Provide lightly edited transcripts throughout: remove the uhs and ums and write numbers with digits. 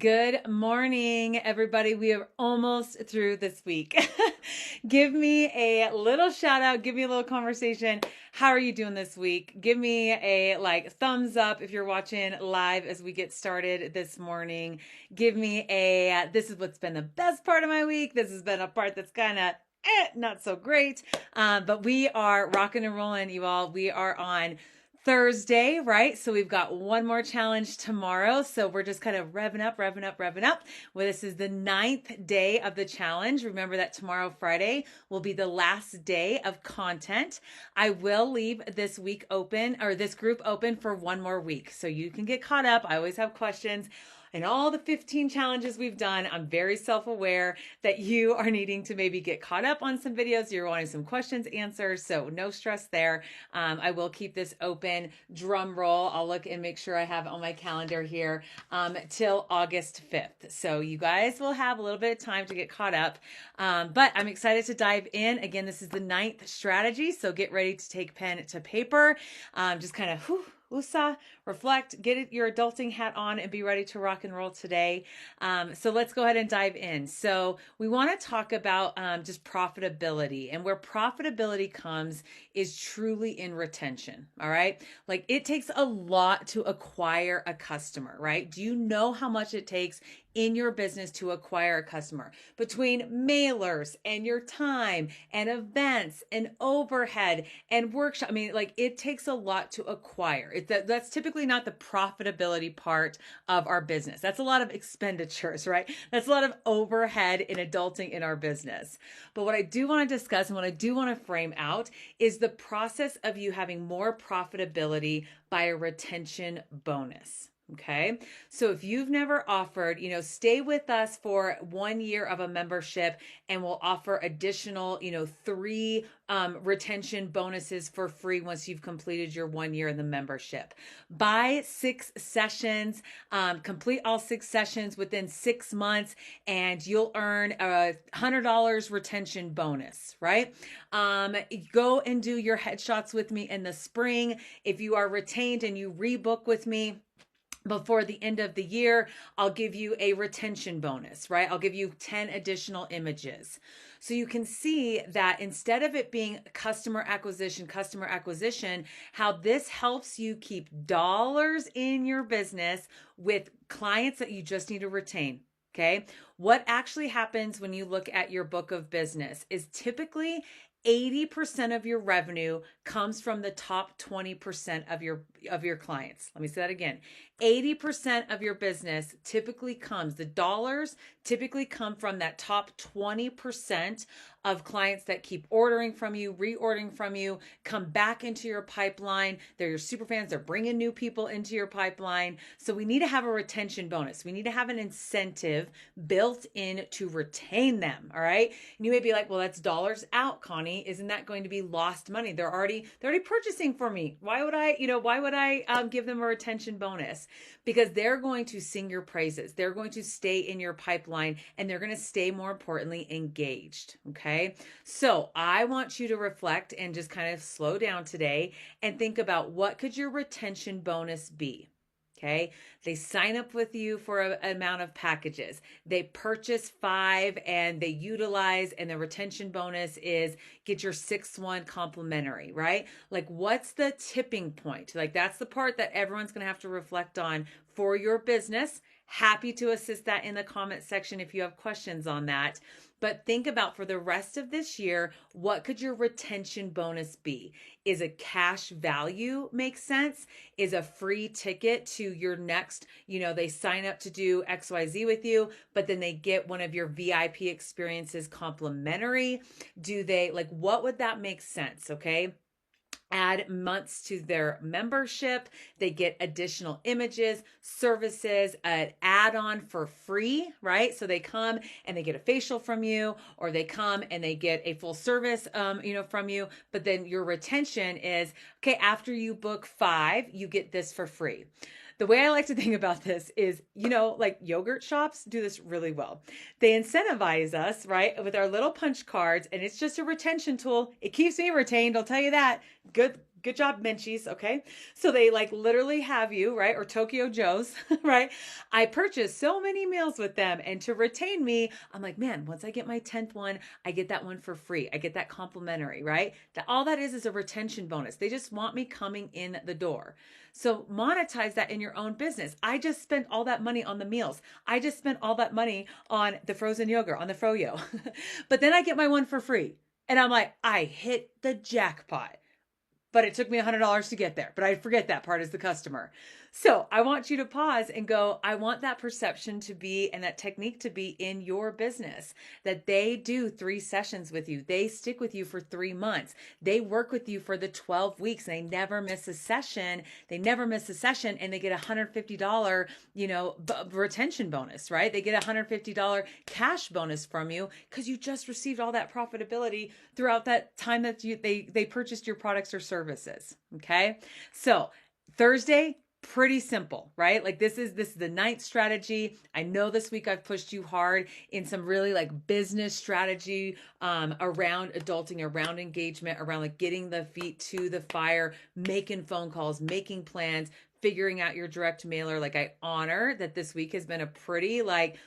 Good morning, everybody. We are almost through this week. Give me a little shout out. Give me a little conversation. How are you doing this week? Give me a thumbs up if you're watching live as we get started this morning. Give me a this is what's been the best part of my week. This has been a part that's kind of not so great. But we are rocking and rolling, you all. We are on Thursday, right? So we've got one more challenge tomorrow. So we're just kind of revving up. Well, this is the 9th day of the challenge. Remember that tomorrow, Friday, will be the last day of content. I will leave this week open, or this group open, for one more week. So you can get caught up. I always have questions. And all the 15 challenges we've done, I'm very self-aware that you are needing to maybe get caught up on some videos. You're wanting some questions answered, so no stress there. I will keep this open. Drum roll. I'll look and make sure I have on my calendar here till August 5th. So you guys will have a little bit of time to get caught up. But I'm excited to dive in. Again, this is the 9th strategy, so get ready to take pen to paper. Just kind of USA, reflect, get your adulting hat on, and be ready to rock and roll today. So let's go ahead and dive in. So we want to talk about just profitability, and where profitability comes is truly in retention. All right. Like, it takes a lot to acquire a customer, right? Do you know how much it takes in your business to acquire a customer? Between mailers and your time and events and overhead and workshop. I mean, like, it takes a lot to acquire. That's typically not the profitability part of our business. That's a lot of expenditures, right? That's a lot of overhead in adulting in our business. But what I do want to discuss and what I do want to frame out is the process of you having more profitability by a retention bonus. Okay. So if you've never offered, stay with us for 1 year of a membership, and we'll offer additional, 3 retention bonuses for free once you've completed your 1 year in the membership. Buy 6 sessions, complete all 6 sessions within 6 months, and you'll earn a $100 retention bonus, right? Go and do your headshots with me in the spring. If you are retained and you rebook with me before the end of the year, I'll give you a retention bonus, right? I'll give you 10 additional images. So you can see that instead of it being customer acquisition, how this helps you keep dollars in your business with clients that you just need to retain. Okay. What actually happens when you look at your book of business is typically 80% of your revenue comes from the top 20% of your clients. Let me say that again. 80% of your business the dollars typically come from that top 20% of clients that keep ordering from you, reordering from you, come back into your pipeline. They're your super fans. They're bringing new people into your pipeline. So we need to have a retention bonus. We need to have an incentive built in to retain them. All right. And you may be like, well, that's dollars out, Connie. Isn't that going to be lost money? They're already purchasing for me. Why would I give them a retention bonus? Because they're going to sing your praises. They're going to stay in your pipeline, and they're going to stay, more importantly, engaged. Okay. So I want you to reflect and just kind of slow down today and think about, what could your retention bonus be? Okay. They sign up with you for an amount of packages. They purchase 5 and they utilize, and the retention bonus is get your 6th one complimentary, right? Like, what's the tipping point? Like, that's the part that everyone's going to have to reflect on for your business. Happy to assist that in the comment section if you have questions on that. But think about, for the rest of this year, what could your retention bonus be? Is a cash value make sense? Is a free ticket to your next, they sign up to do XYZ with you, but then they get one of your VIP experiences complimentary? What would that make sense? Okay. Add months to their membership. They get additional images, services, an add-on for free, right? So they come and they get a facial from you, or they come and they get a full service, from you. But then your retention is, okay, after you book 5, you get this for free. The way I like to think about this is, like yogurt shops do this really well. They incentivize us, right, with our little punch cards, and it's just a retention tool. It keeps me retained, I'll tell you that. Good Good job, Menchie's. Okay. So they like literally have you, right? Or Tokyo Joe's, right? I purchased so many meals with them. And to retain me, I'm like, man, once I get my 10th one, I get that one for free. I get that complimentary, right? That all that is a retention bonus. They just want me coming in the door. So monetize that in your own business. I just spent all that money on the meals. I just spent all that money on the frozen yogurt, on the froyo. But then I get my one for free. And I'm like, I hit the jackpot, but it took me $100 to get there. But I forget that part as the customer. So I want you to pause and go, I want that perception to be and that technique to be in your business, that they do 3 sessions with you. They stick with you for 3 months. They work with you for the 12 weeks. And they never miss a session. They never miss a session, and they get $150, retention bonus, right? They get $150 cash bonus from you because you just received all that profitability throughout that time that they purchased your products or services. Okay. So Thursday, pretty simple, right? Like this is the 9th strategy. I know this week I've pushed you hard in some really like business strategy around adulting, around engagement, around like getting the feet to the fire, making phone calls, making plans, figuring out your direct mailer. Like I honor that this week has been a pretty like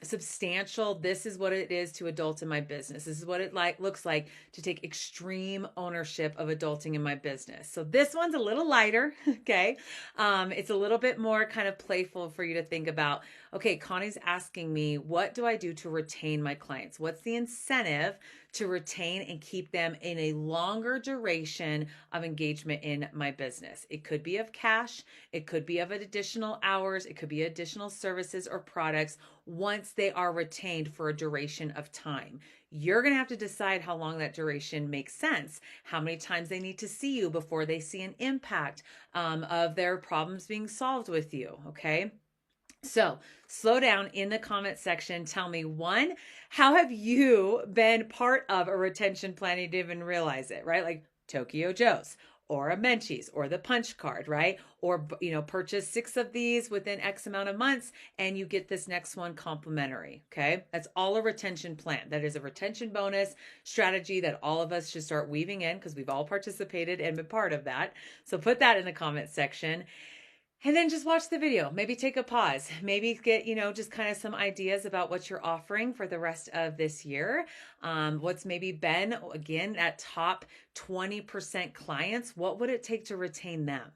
substantial, this is what it is to adult in my business. This is what it looks like to take extreme ownership of adulting in my business. So this one's a little lighter, okay? It's a little bit more kind of playful for you to think about. Okay, Connie's asking me, what do I do to retain my clients? What's the incentive to retain and keep them in a longer duration of engagement in my business? It could be of cash, it could be of additional hours, it could be additional services or products once they are retained for a duration of time. You're going to have to decide how long that duration makes sense, how many times they need to see you before they see an impact of their problems being solved with you, okay? So slow down in the comment section. Tell me, one, how have you been part of a retention plan and you didn't even realize it, right? Like Tokyo Joe's or a Menchie's or the punch card, right? Or, purchase 6 of these within X amount of months and you get this next one complimentary. Okay. That's all a retention plan. That is a retention bonus strategy that all of us should start weaving in because we've all participated and been part of that. So put that in the comment section. And then just watch the video. Maybe take a pause. Maybe get, just kind of some ideas about what you're offering for the rest of this year. What's maybe been, again, at top 20% clients. What would it take to retain them?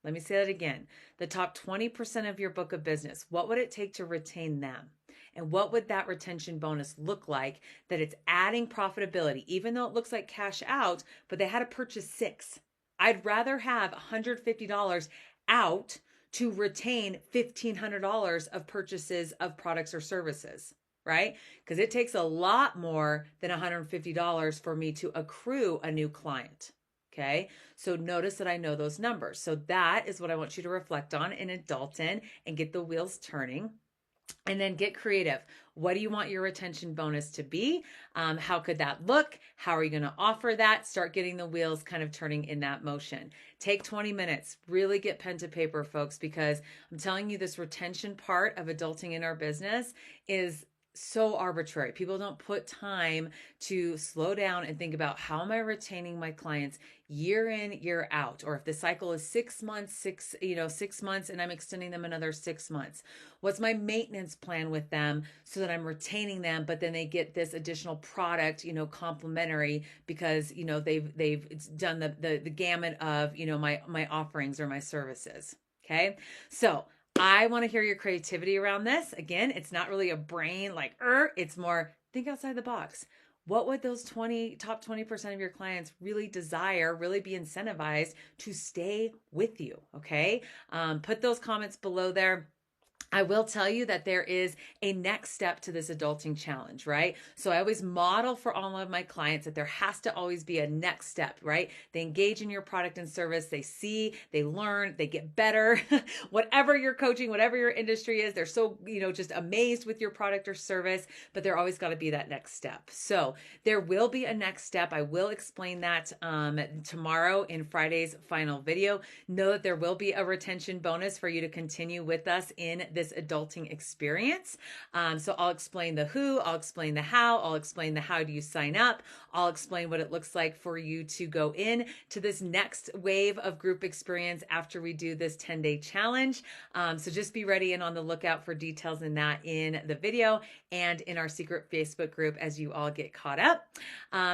Let me say that again. The top 20% of your book of business. What would it take to retain them? And what would that retention bonus look like that it's adding profitability, even though it looks like cash out, but they had to purchase 6. I'd rather have $150 out to retain $1,500 of purchases of products or services, right? Because it takes a lot more than $150 for me to accrue a new client. Okay. So notice that I know those numbers. So that is what I want you to reflect on and adult in and get the wheels turning. And then get creative. What do you want your retention bonus to be? How could that look? How are you going to offer that? Start getting the wheels kind of turning in that motion. Take 20 minutes. Really get pen to paper, folks, because I'm telling you, this retention part of adulting in our business is so arbitrary. People don't put time to slow down and think about, how am I retaining my clients year in, year out? Or if the cycle is 6 months, 6 months, and I'm extending them another 6 months. What's my maintenance plan with them so that I'm retaining them, but then they get this additional product, complimentary because, they've done the gamut of, my offerings or my services. Okay. So I want to hear your creativity around this. Again, it's not really a brain like, it's more think outside the box. What would those top 20% of your clients really desire, really be incentivized to stay with you? Okay. Put those comments below there. I will tell you that there is a next step to this adulting challenge, right? So I always model for all of my clients that there has to always be a next step, right? They engage in your product and service. They see, they learn, they get better. Whatever you're coaching, whatever your industry is, they're so, just amazed with your product or service, but there always got to be that next step. So there will be a next step. I will explain that tomorrow in Friday's final video. Know that there will be a retention bonus for you to continue with us in this this adulting experience. So I'll explain the who, I'll explain the how, I'll explain the how do you sign up, I'll explain what it looks like for you to go in to this next wave of group experience after we do this 10-day challenge. So just be ready and on the lookout for details in that in the video and in our secret Facebook group as you all get caught up.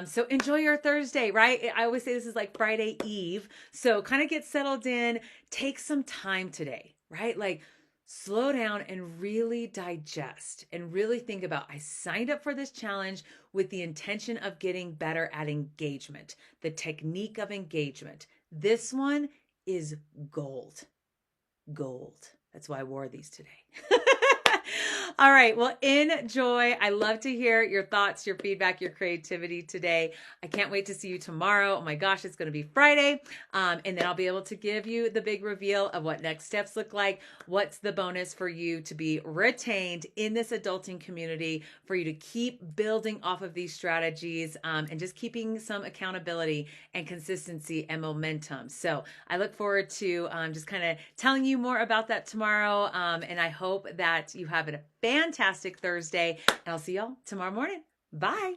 So enjoy your Thursday, right? I always say this is like Friday Eve. So kind of get settled in, take some time today, right? Like slow down and really digest and really think about, I signed up for this challenge with the intention of getting better at engagement, the technique of engagement. This one is gold. Gold. That's why I wore these today. All right. Well, enjoy. I love to hear your thoughts, your feedback, your creativity today. I can't wait to see you tomorrow. Oh my gosh, it's going to be Friday. And then I'll be able to give you the big reveal of what next steps look like. What's the bonus for you to be retained in this adulting community, for you to keep building off of these strategies, and just keeping some accountability and consistency and momentum. So I look forward to just kind of telling you more about that tomorrow. And I hope that you have a fantastic Thursday, and I'll see y'all tomorrow morning. Bye.